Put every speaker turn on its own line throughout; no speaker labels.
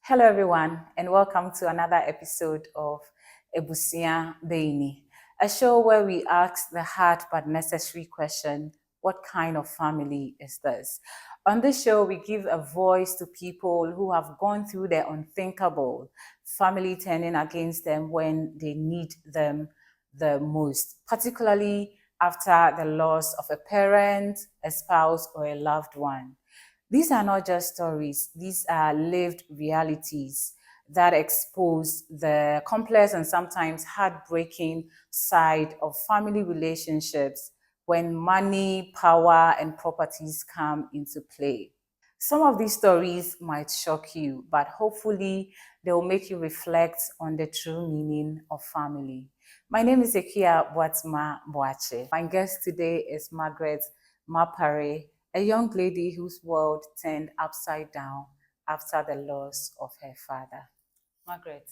Hello, everyone, and welcome to another episode of Abusuab3nni, a show where we ask the hard but necessary question: what kind of family is this? On this show, we give a voice to people who have gone through the unthinkable, family turning against them when they need them the most, particularly after the loss of a parent, a spouse, or a loved one. These are not just stories, these are lived realities that expose the complex and sometimes heartbreaking side of family relationships when money, power, and properties come into play. Some of these stories might shock you, but hopefully they will make you reflect on the true meaning of family. My name is Abusuab3nni Boache. My guest today is Margaret Mapare, a young lady whose world turned upside down after the loss of her father. Margaret,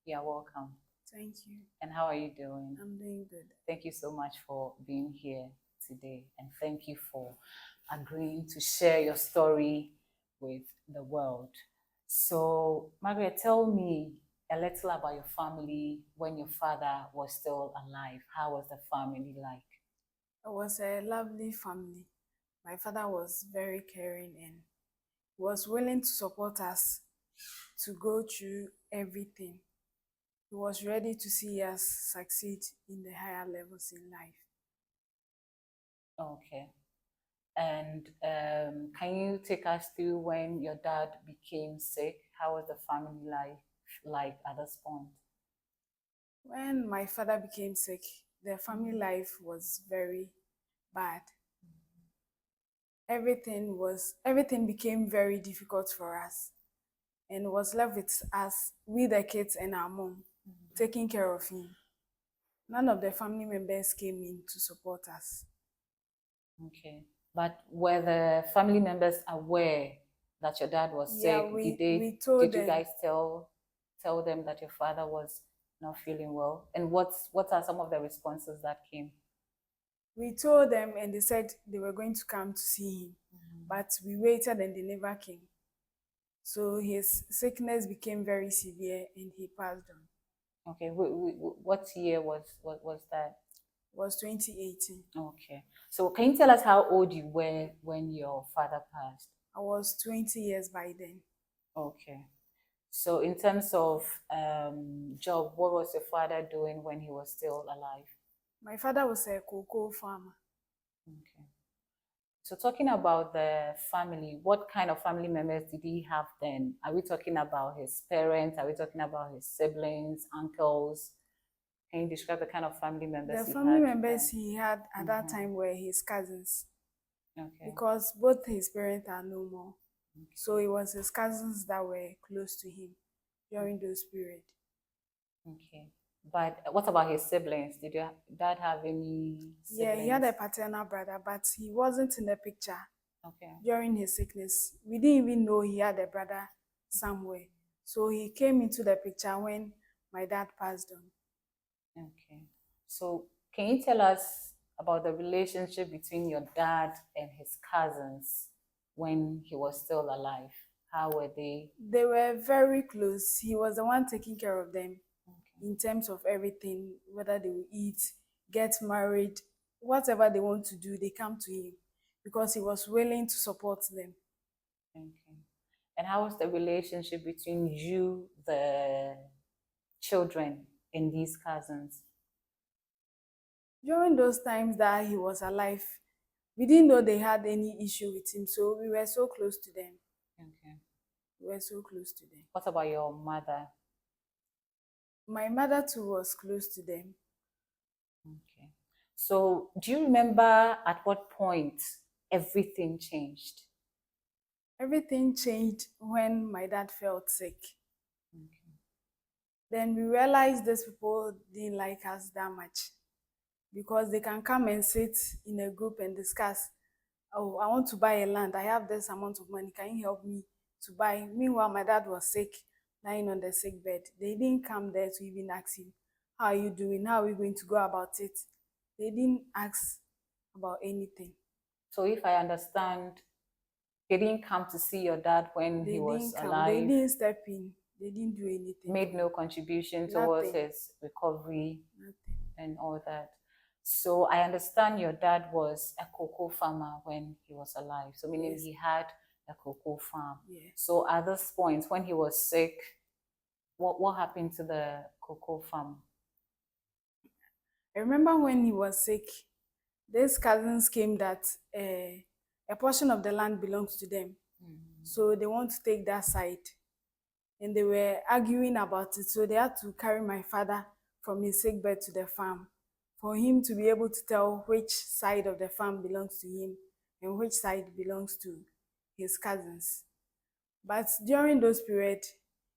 you are welcome.
Thank you.
And how are you doing?
I'm doing good.
Thank you so much for being here today. And thank you for agreeing to share your story with the world. So, Margaret, tell me a little about your family when your father was still alive. How was the family like?
It was a lovely family. My father was very caring and was willing to support us to go through everything. He was ready to see us succeed in the higher levels in life.
Okay. And can you take us through when your dad became sick? How was the family life like at this point?
When my father became sick, the family life was very bad. Everything became very difficult for us and was left with us, we the kids and our mom, taking care of him. None of the family members came in to support us.
Okay. But were the family members aware that your dad was
Yeah,
sick?
we told
Did you
them.
guys tell them that your father was not feeling well? And what are some of the responses that came?
We told them and they said they were going to come to see him. But we waited and they never came. So his sickness became very severe and he passed on.
Okay. What year was that?
It was 2018.
Okay. So can you tell us how old you were when your father passed?
I was 20 years by then.
Okay. So in terms of job, what was your father doing when he was still alive?
My father was a cocoa farmer.
Okay. So talking about the family, what kind of family members did he have then? Are we talking about his parents? Are we talking about his siblings, uncles? Can you describe the kind of family members
The
he
family
had
members
then?
he had at that time were his cousins
Okay.
because both his parents are no more.
Okay.
So it was his cousins that were close to him during those periods.
Okay. But what about his siblings? Did your dad have any siblings?
Yeah, he had a paternal brother, but he wasn't in the picture
Okay.
during his sickness. We didn't even know he had a brother somewhere. So he came into the picture when my dad passed on.
Okay. So can you tell us about the relationship between your dad and his cousins when he was still alive? How were they?
They were very close. He was the one taking care of them
Okay.
in terms of everything, whether they will eat, get married, whatever they want to do, they come to him because he was willing to support them.
Okay. And how was the relationship between you, the children, and these cousins?
During those times that he was alive, we didn't know they had any issue with him, so we were so close to them.
Okay.
We were so close to them.
What about your mother?
My mother too was close to them.
Okay. So do you remember at what point everything changed?
Everything changed when my dad felt sick.
Okay.
Then we realized these people didn't like us that much because they can come and sit in a group and discuss, oh, I want to buy a land. I have this amount of money. Can you help me to buy? Meanwhile, my dad was sick, lying on the sick bed. They didn't come there to even ask him, how are you doing? How are we going to go about it? They didn't ask about anything.
So if I understand, They didn't come to see your dad when
They
he was
didn't come.
alive?
They didn't step in. They didn't do anything.
Made no contribution towards his recovery and all that. So I understand your dad was a cocoa farmer when he was alive. So meaning
Yes.
he had a cocoa farm.
Yeah.
So at this point, when he was sick, what happened to the cocoa farm?
I remember when he was sick, these cousins came that a portion of the land belongs to them. So they want to take that side. And they were arguing about it. So they had to carry my father from his sick bed to the farm for him to be able to tell which side of the farm belongs to him and which side belongs to his cousins. But during those periods,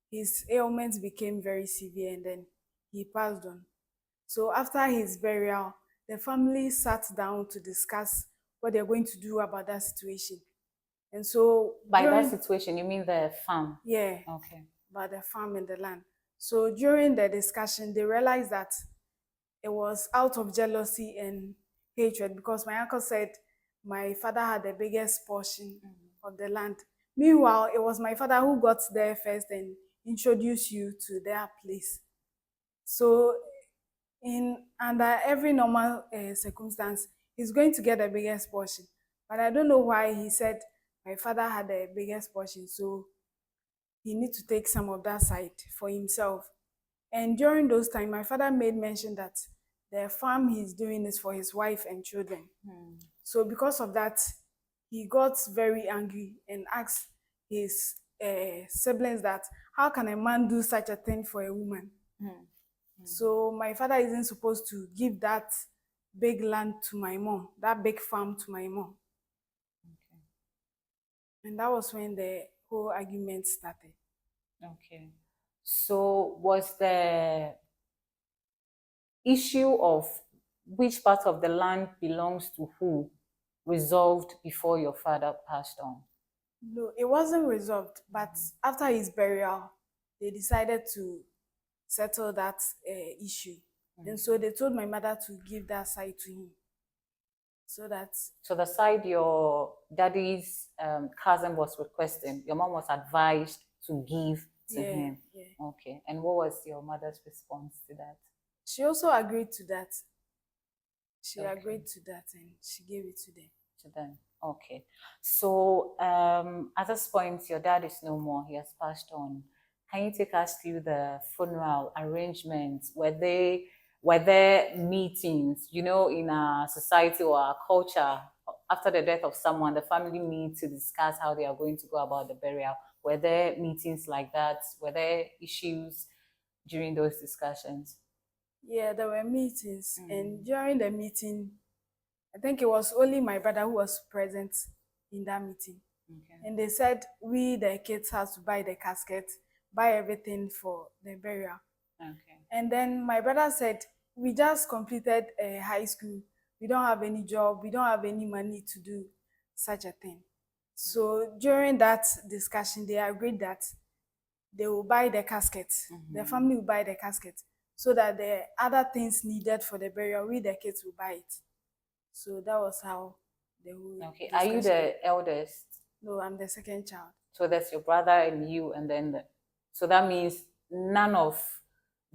his ailments became very severe and then he passed on. So after his burial, the family sat down to discuss what they're going to do about that situation. And so
by that situation, you mean the farm?
Yeah.
Okay.
About the farm and the land. So during the discussion, they realized that it was out of jealousy and hatred because my uncle said my father had the biggest portion of the land. Meanwhile, it was my father who got there first and introduced you to their place. So in under every normal circumstance, he's going to get the biggest portion. But I don't know why he said my father had the biggest portion, so he need to take some of that side for himself. And during those time, my father made mention that the farm he's doing is for his wife and children. So because of that, he got very angry and asked his siblings that how can a man do such a thing for a woman? So my father isn't supposed to give that big land to my mom, that big farm to my mom. And that was when the whole argument started.
Okay. So was the issue of which part of the land belongs to who resolved before your father passed on?
No, it wasn't resolved. But after his burial, they decided to settle that issue. And so they told my mother to give that side to him. So
the side your daddy's cousin was requesting, your mom was advised to give to him.
Yeah.
Okay. And what was your mother's response to that?
She also agreed to that. She agreed to that and she gave it to them.
Okay. So at this point, your dad is no more. He has passed on. Can you take us through the funeral arrangements? Were there meetings? You know, in our society or our culture, after the death of someone, the family meet to discuss how they are going to go about the burial. Were there meetings like that? Were there issues during those discussions?
Yeah, there were meetings. And during the meeting, I think it was only my brother who was present in that meeting. Okay. And they said we, the kids, have to buy the casket, buy everything for the burial. Okay. And then my brother said, we just completed high school. We don't have any job. We don't have any money to do such a thing. So during that discussion, they agreed that they will buy the casket. The family will buy the casket so that the other things needed for the burial, we, the kids, will buy it. So that was how the whole
Okay. Are you the eldest?
No, I'm the second child.
So there's your brother and you, and then so that means none of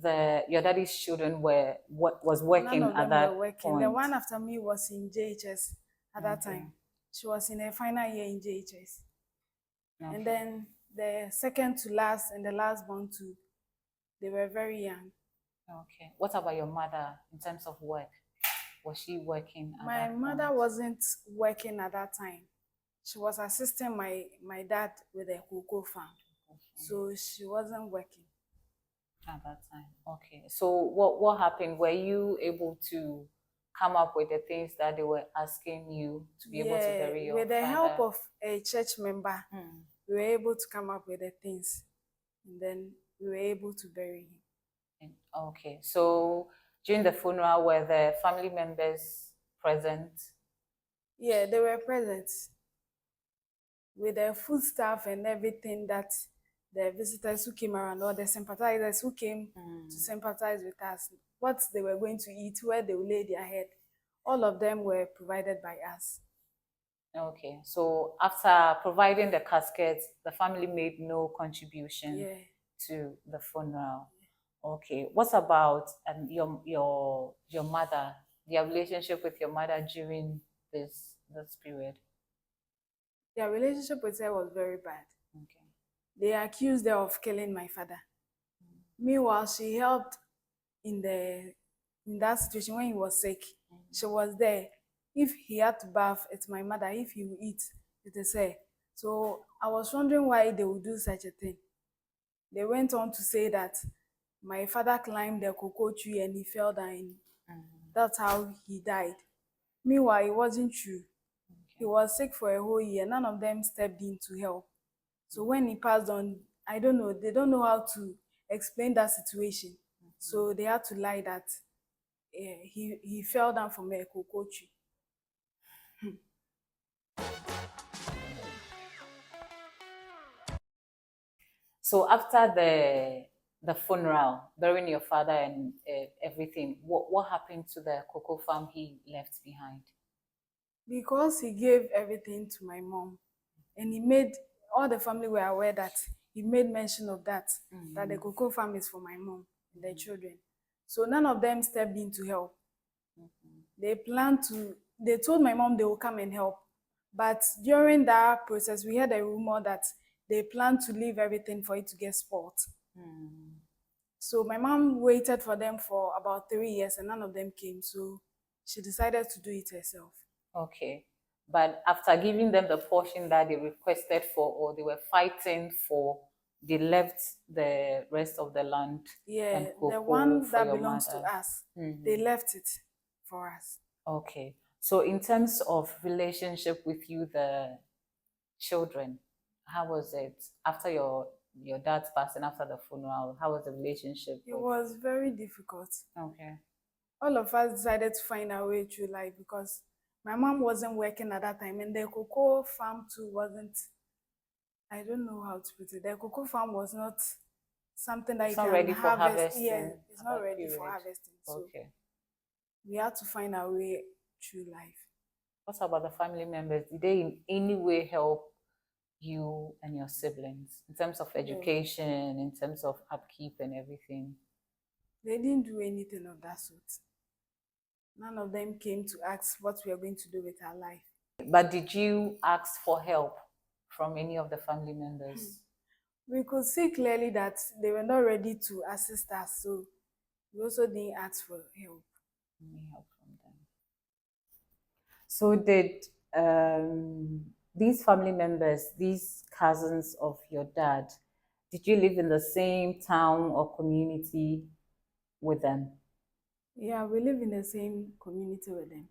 your daddy's children was working
None of
at
them
that
were working.
point.
The one after me was in JHS at that time. She was in her final year in JHS. Okay. And then the second to last and the last born too, they were very young.
Okay. What about your mother in terms of work? Was she working at
My mother wasn't working at that time. She was assisting my dad with a cocoa farm. So she wasn't working
at that time. Okay. So what happened? Were you able to come up with the things that they were asking you to be able to bury your
with the
father?
help of a church member, we were able to come up with the things, and then we were able to bury him.
Okay. So during the funeral, were the family members present?
Yeah, they were present with the food stuff and everything that the visitors who came around or the sympathizers who came to sympathize with us, what they were going to eat, where they would lay their head, all of them were provided by us.
Okay, so after providing the casket, the family made no contribution
Yeah.
to the funeral. Okay, what about your mother? Your relationship with your mother during this period?
Their relationship with her was very bad.
Okay.
They accused her of killing my father. Meanwhile, she helped in the in that situation when he was sick. She was there. If he had to bath, it's my mother. If he will eat, it is her. So I was wondering why they would do such a thing. They went on to say that my father climbed the cocoa tree and he fell down. That's how he died. Meanwhile, it wasn't true. He was sick for a whole year. None of them stepped in to help. So when he passed on, I don't know, they don't know how to explain that situation. So they had to lie that he fell down from a cocoa tree.
So after the funeral, burying your father and everything, what happened to the cocoa farm he left behind?
Because he gave everything to my mom and he made all the family were aware that he made mention of that, that the cocoa farm is for my mom and their children. So none of them stepped in to help. They told my mom they will come and help. But during that process, we had a rumor that they planned to leave everything for it to get spoiled. So my mom waited for them for about 3 years and none of them came. So she decided to do it herself.
Okay. But after giving them the portion that they requested for or they were fighting for, they left the rest of the land
Yeah,
and
the
cocoa
one
for
that
your
belongs to
mother.
us, they left it for us.
Okay. So in terms of relationship with you, the children, how was it after your dad's passing, after the funeral? How was the relationship
It
with?
was very difficult.
Okay.
All of us decided to find our way through life because my mom wasn't working at that time and the cocoa farm too wasn't, I don't know how to put it. The cocoa farm was not something that
It's
you
not
can
ready for
harvest. Yeah,
harvesting
it's
at
not
that
ready for
period.
harvesting. So
Okay.
we had to find our way through life.
What about the family members? Did they in any way help you and your siblings in terms of
No,
education, in terms of upkeep and everything?
they didn't do anything of that sort. None of them came to ask what we are going to do with our life.
But did you ask for help from any of the family members?
We could see clearly that they were not ready to assist us, so we also didn't ask for help.
Any help from them? So did these family members, these cousins of your dad, did you live in the same town or community with them?
Yeah, we live in the same community with them.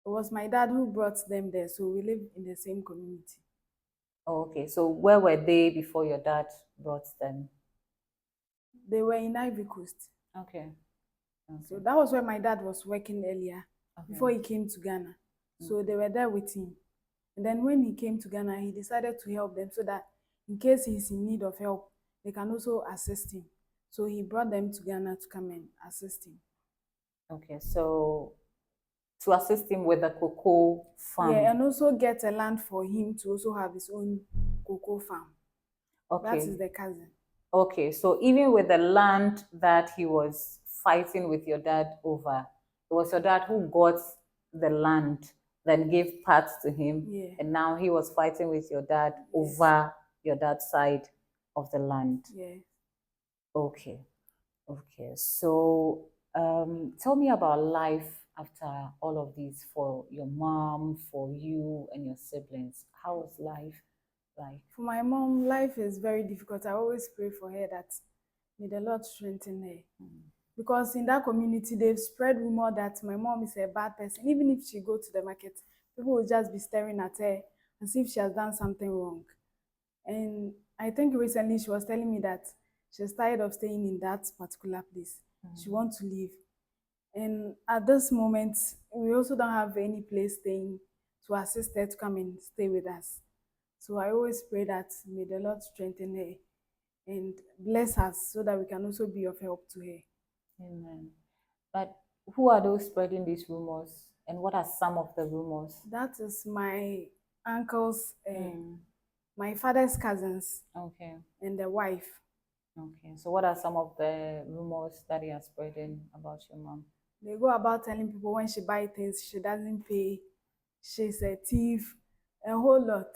It was my dad who brought them there, so we live in the same community.
Oh, okay, so where were they before your dad brought them?
They were in Ivory Coast.
Okay.
So that was where my dad was working earlier before he came to Ghana. So they were there with him. And then when he came to Ghana, he decided to help them so that in case he's in need of help, they can also assist him. So he brought them to Ghana to come and assist him.
Okay, so to assist him with the cocoa farm.
Yeah, and also get a land for him to also have his own cocoa farm.
Okay.
That is the cousin.
Okay, so even with the land that he was fighting with your dad over, it was your dad who got the land, then gave parts to him,
Yeah.
and now he was fighting with your dad over your dad's side of the land.
Yeah.
Okay, okay. So tell me about life after all of these for your mom, for you, and your siblings. How was life like?
For my mom, life is very difficult. I always pray for her that may the Lord strengthen her. Because in that community, they've spread rumor that my mom is a bad person. Even if she go to the market, people will just be staring at her as if she has done something wrong. And I think recently she was telling me that she's tired of staying in that particular place. She wants to leave. And at this moment, we also don't have any place staying to assist her to come and stay with us. So I always pray that may the Lord strengthen her and bless us so that we can also be of help to her.
Amen. But who are those spreading these rumors? And what are some of the rumors?
That is my uncle's,
Mm,
my father's cousins
okay.
and the wife.
Okay. So what are some of the rumors that they are spreading about your mom?
They go about telling people when she buy things, she doesn't pay, she's a thief, a whole lot.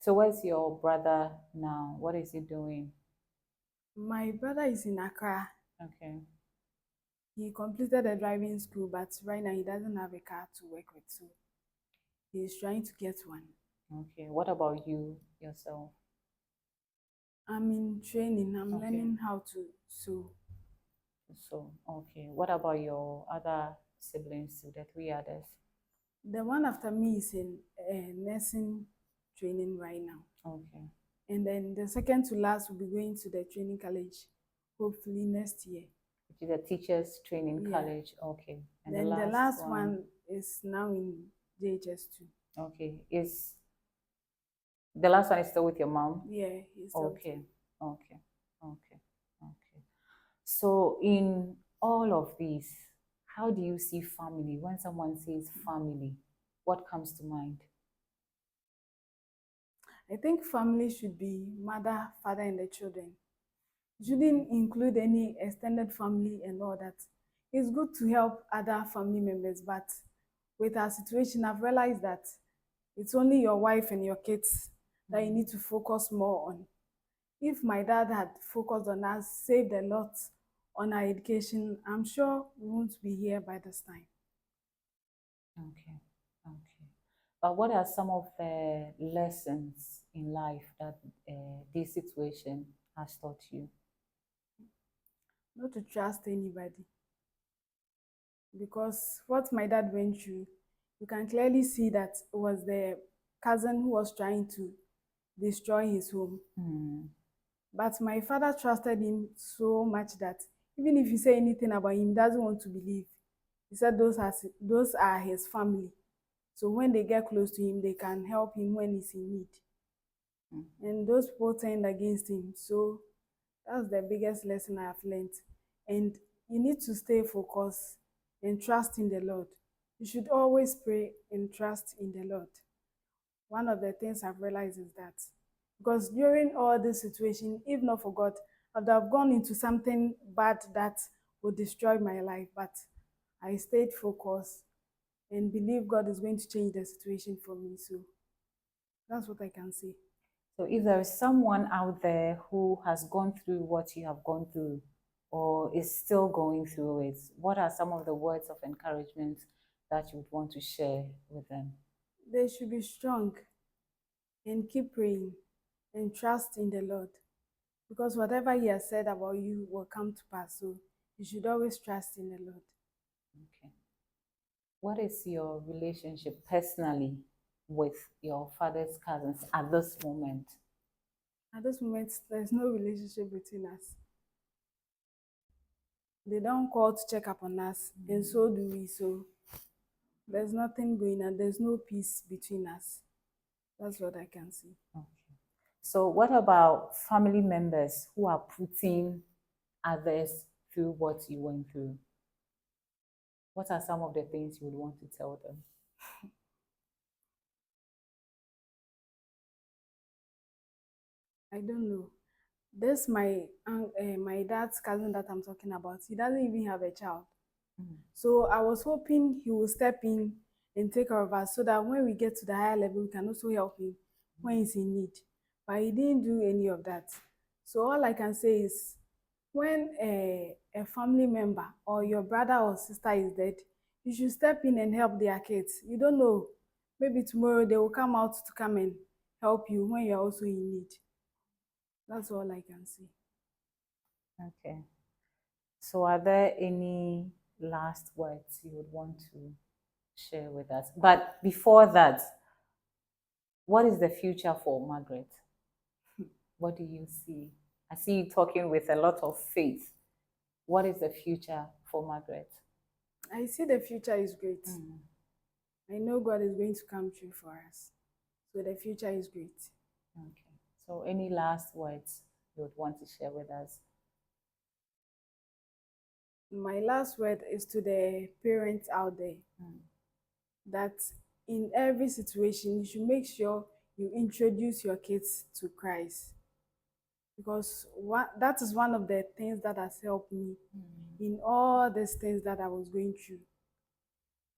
So where's your brother now? What is he doing?
My brother is in Accra.
Okay.
He completed a driving school, but right now he doesn't have a car to work with, so he's trying to get one.
Okay. What about you yourself?
I'm in training, I'm
Okay.
learning how to sew.
So, okay. What about your other siblings, the three others?
The one after me is in nursing training right now.
Okay.
And then the second to last will be going to the training college, hopefully next year.
Which is a teachers training
Yeah.
college. Okay. And
Then the
the
last one is now in JHS2.
Okay. Is the last one is still with your mom?
Yeah, he's still with
Okay.
me.
Okay. Okay. Okay. So in all of these, how do you see family? When someone says family, what comes to mind?
I think family should be mother, father, and the children. It shouldn't include any extended family and all that. It's good to help other family members, but with our situation, I've realized that it's only your wife and your kids that you need to focus more on. If my dad had focused on us, saved a lot on our education, I'm sure we won't be here by this time.
Okay. Okay. But what are some of the lessons in life that this situation has taught you?
Not to trust anybody. Because what my dad went through, you can clearly see that it was the cousin who was trying to destroy his home.
Hmm.
But my father trusted him so much that even if you say anything about him, he doesn't want to believe. He said those are his family. So when they get close to him, they can help him when he's in need. And those people turned against him. So that's the biggest lesson I have learned. And you need to stay focused and trust in the Lord. You should always pray and trust in the Lord. One of the things I've realized is that because during all this situation, if not for God, I would have gone into something bad that would destroy my life. But I stayed focused and believe God is going to change the situation for me. So that's what I can say.
So if there is someone out there who has gone through what you have gone through or is still going through it, what are some of the words of encouragement that you would want to share with them?
They should be strong and keep praying and trust in the Lord. Because whatever He has said about you will come to pass. So you should always trust in the Lord.
Okay. What is your relationship personally with your father's cousins at this moment?
At this moment, there's no relationship between us. They don't call to check up on us, and so do we. So there's nothing going on. There's no peace between us. That's what I can see.
Okay. So what about family members who are putting others through what you went through? What are some of the things you would want to tell them?
I don't know. This my dad's cousin that I'm talking about. He doesn't even have a child. So I was hoping he will step in and take care of us so that when we get to the higher level, we can also help him when he's in need. But he didn't do any of that. So all I can say is when a family member or your brother or sister is dead, you should step in and help their kids. You don't know. Maybe tomorrow they will come out to come and help you when you're also in need. That's all I can say.
Okay. So are there any last words you would want to share with us? But before that, what is the future for Margaret? What do you see? I see you talking with a lot of faith. What is the future for Margaret?
I see the future is great. I know God is going to come true for us. So the future is great.
Okay. So any last words you would want to share with us?
My last word is to the parents out there that in every situation you should make sure you introduce your kids to Christ, because that is one of the things that has helped me in all these things that I was going through.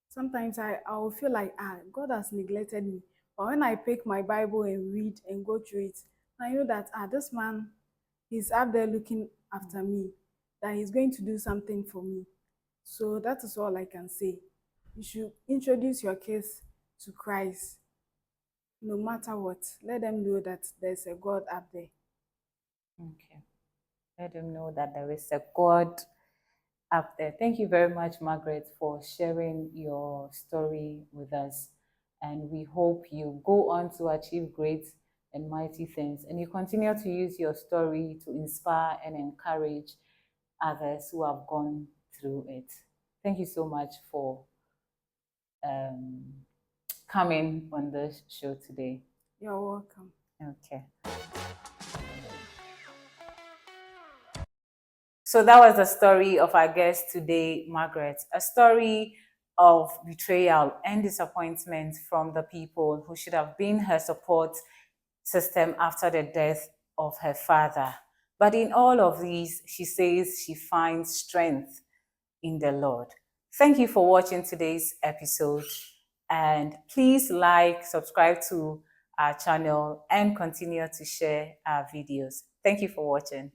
Sometimes I will feel like, God has neglected me. But when I pick my Bible and read and go through it, I know that this man, he's up there looking after me, that he's going to do something for me. So that is all I can say. You should introduce your kids to Christ no matter what. Let them know that there's a God up there.
Okay. Let them know that there is a God up there. Thank you very much, Margaret, for sharing your story with us. And we hope you go on to achieve great and mighty things. And you continue to use your story to inspire and encourage others who have gone through it. Thank you so much for coming on the show today.
You're welcome.
Okay. So that was the story of our guest today, Margaret. A story of betrayal and disappointment from the people who should have been her support system after the death of her father. But in all of these, she says she finds strength in the Lord. Thank you for watching today's episode. And please like, subscribe to our channel, and continue to share our videos. Thank you for watching.